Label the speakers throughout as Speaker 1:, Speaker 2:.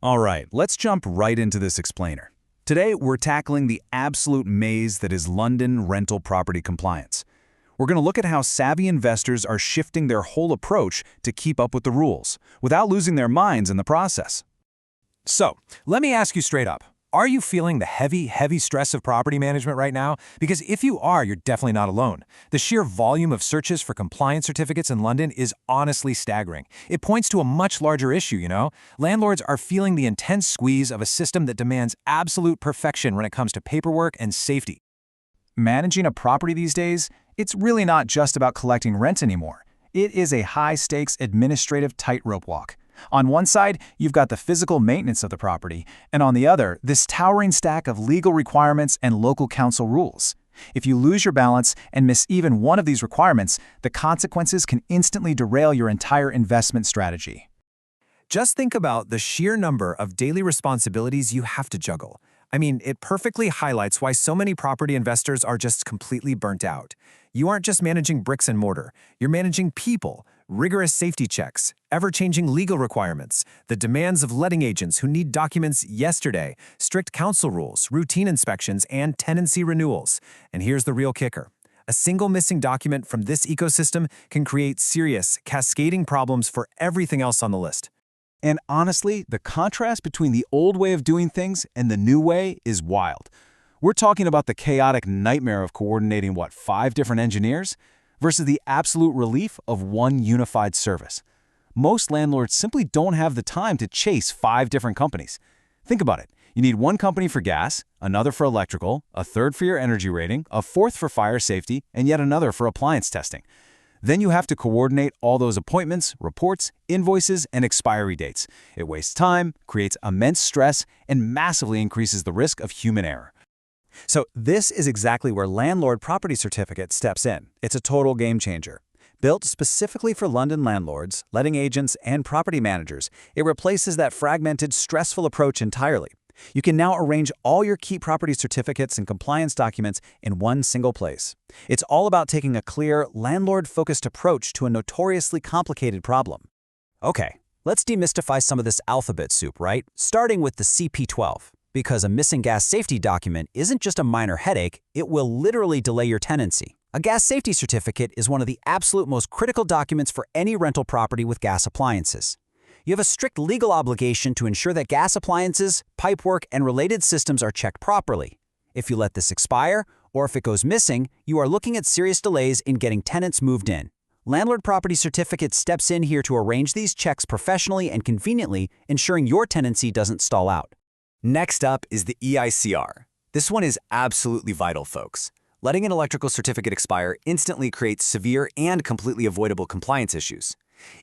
Speaker 1: All right, let's jump right into this explainer. Today, we're tackling the absolute maze that is London rental property compliance. We're going to look at how savvy investors are shifting their whole approach to keep up with the rules, without losing their minds in the process.
Speaker 2: So, let me ask you straight up. Are you feeling the heavy stress of property management right now? Because if you are, you're definitely not alone. The sheer volume of searches for compliance certificates in London is honestly staggering. It points to a much larger issue, you know? Landlords are feeling the intense squeeze of a system that demands absolute perfection when it comes to paperwork and safety.
Speaker 1: Managing a property these days, it's really not just about collecting rent anymore. It is a high-stakes administrative tightrope walk. On one side, you've got the physical maintenance of the property, and on the other, this towering stack of legal requirements and local council rules. If you lose your balance and miss even one of these requirements, the consequences can instantly derail your entire investment strategy.
Speaker 2: Just think about the sheer number of daily responsibilities you have to juggle. I mean, it perfectly highlights why so many property investors are just completely burnt out. You aren't just managing bricks and mortar, you're managing people, rigorous safety checks, ever-changing legal requirements, the demands of letting agents who need documents yesterday, strict council rules, routine inspections, and tenancy renewals. And here's the real kicker. A single missing document from this ecosystem can create serious, cascading problems for everything else on the list.
Speaker 1: And honestly, the contrast between the old way of doing things and the new way is wild. We're talking about the chaotic nightmare of coordinating, 5 different engineers? Versus the absolute relief of one unified service. Most landlords simply don't have the time to chase 5 different companies. Think about it. You need one company for gas, another for electrical, a third for your energy rating, a fourth for fire safety, and yet another for appliance testing. Then you have to coordinate all those appointments, reports, invoices, and expiry dates. It wastes time, creates immense stress, and massively increases the risk of human error.
Speaker 3: So this is exactly where Landlord Property Certificates steps in. It's a total game changer. Built specifically for London landlords, letting agents, and property managers, it replaces that fragmented, stressful approach entirely. You can now arrange all your key property certificates and compliance documents in one single place. It's all about taking a clear, landlord-focused approach to a notoriously complicated problem. Okay, let's demystify some of this alphabet soup, right? Starting with the CP12. Because a missing gas safety document isn't just a minor headache, it will literally delay your tenancy. A gas safety certificate is one of the absolute most critical documents for any rental property with gas appliances. You have a strict legal obligation to ensure that gas appliances, pipework, and related systems are checked properly. If you let this expire, or if it goes missing, you are looking at serious delays in getting tenants moved in. Landlord Property Certificate steps in here to arrange these checks professionally and conveniently, ensuring your tenancy doesn't stall out. Next up is the EICR. This one is absolutely vital, folks. Letting an electrical certificate expire instantly creates severe and completely avoidable compliance issues.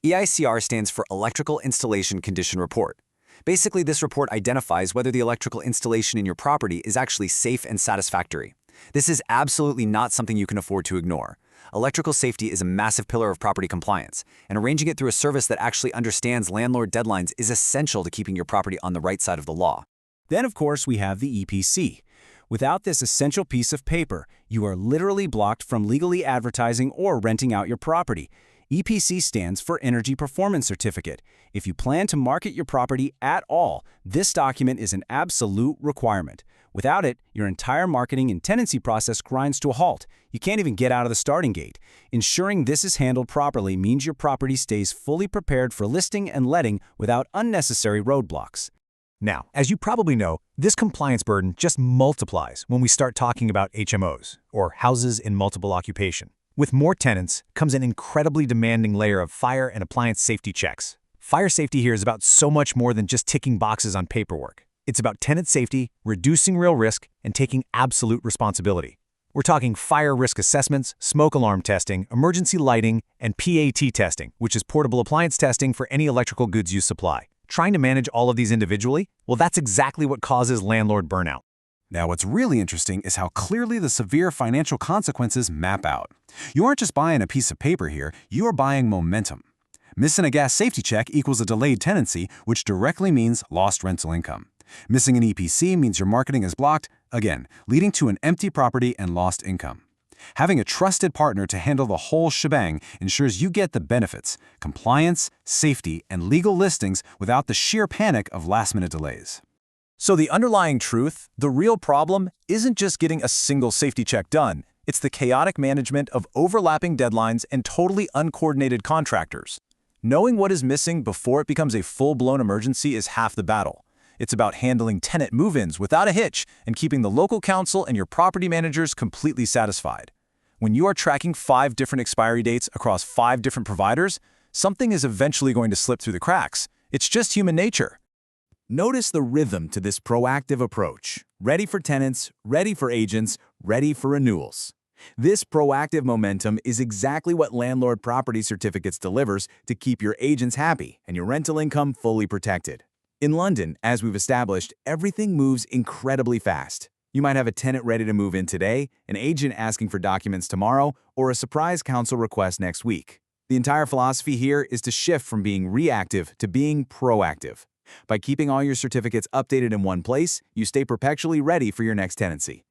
Speaker 3: EICR stands for Electrical Installation Condition Report. Basically, this report identifies whether the electrical installation in your property is actually safe and satisfactory. This is absolutely not something you can afford to ignore. Electrical safety is a massive pillar of property compliance, and arranging it through a service that actually understands landlord deadlines is essential to keeping your property on the right side of the law.
Speaker 1: Then, of course, we have the EPC. Without this essential piece of paper, you are literally blocked from legally advertising or renting out your property. EPC stands for Energy Performance Certificate. If you plan to market your property at all, this document is an absolute requirement. Without it, your entire marketing and tenancy process grinds to a halt. You can't even get out of the starting gate. Ensuring this is handled properly means your property stays fully prepared for listing and letting without unnecessary roadblocks.
Speaker 2: Now, as you probably know, this compliance burden just multiplies when we start talking about HMOs, or houses in multiple occupation. With more tenants comes an incredibly demanding layer of fire and appliance safety checks. Fire safety here is about so much more than just ticking boxes on paperwork. It's about tenant safety, reducing real risk, and taking absolute responsibility. We're talking fire risk assessments, smoke alarm testing, emergency lighting, and PAT testing, which is portable appliance testing for any electrical goods you supply. Trying to manage all of these individually? Well, that's exactly what causes landlord burnout.
Speaker 1: Now, what's really interesting is how clearly the severe financial consequences map out. You aren't just buying a piece of paper here, you are buying momentum. Missing a gas safety check equals a delayed tenancy, which directly means lost rental income. Missing an EPC means your marketing is blocked, again, leading to an empty property and lost income. Having a trusted partner to handle the whole shebang ensures you get the benefits, compliance, safety, and legal listings without the sheer panic of last-minute delays.
Speaker 2: So the underlying truth, the real problem, isn't just getting a single safety check done. It's the chaotic management of overlapping deadlines and totally uncoordinated contractors. Knowing what is missing before it becomes a full-blown emergency is half the battle. It's about handling tenant move-ins without a hitch and keeping the local council and your property managers completely satisfied. When you are tracking 5 different expiry dates across 5 different providers, something is eventually going to slip through the cracks. It's just human nature.
Speaker 3: Notice the rhythm to this proactive approach. Ready for tenants, ready for agents, ready for renewals. This proactive momentum is exactly what Landlord Property Certificates delivers to keep your agents happy and your rental income fully protected. In London, as we've established, everything moves incredibly fast. You might have a tenant ready to move in today, an agent asking for documents tomorrow, or a surprise council request next week. The entire philosophy here is to shift from being reactive to being proactive. By keeping all your certificates updated in one place, you stay perpetually ready for your next tenancy.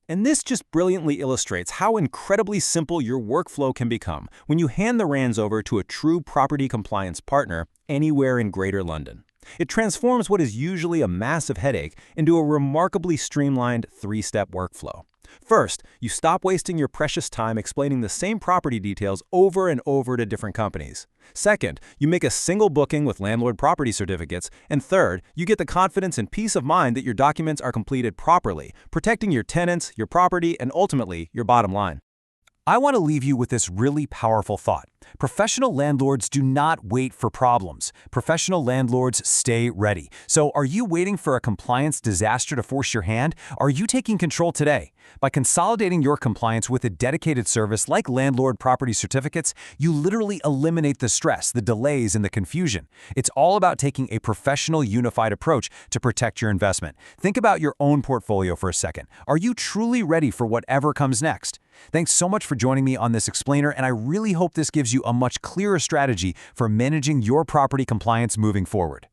Speaker 2: And this just brilliantly illustrates how incredibly simple your workflow can become when you hand the reins over to a true property compliance partner anywhere in Greater London. It transforms what is usually a massive headache into a remarkably streamlined 3-step workflow. First, you stop wasting your precious time explaining the same property details over and over to different companies. Second, you make a single booking with Landlord Property Certificates. And third, you get the confidence and peace of mind that your documents are completed properly, protecting your tenants, your property, and ultimately your bottom line.
Speaker 1: I want to leave you with this really powerful thought. Professional landlords do not wait for problems. Professional landlords stay ready. So are you waiting for a compliance disaster to force your hand? Are you taking control today? By consolidating your compliance with a dedicated service like Landlord Property Certificates, you literally eliminate the stress, the delays, and the confusion. It's all about taking a professional, unified approach to protect your investment. Think about your own portfolio for a second. Are you truly ready for whatever comes next? Thanks so much for joining me on this explainer, and I really hope this gives you a much clearer strategy for managing your property compliance moving forward.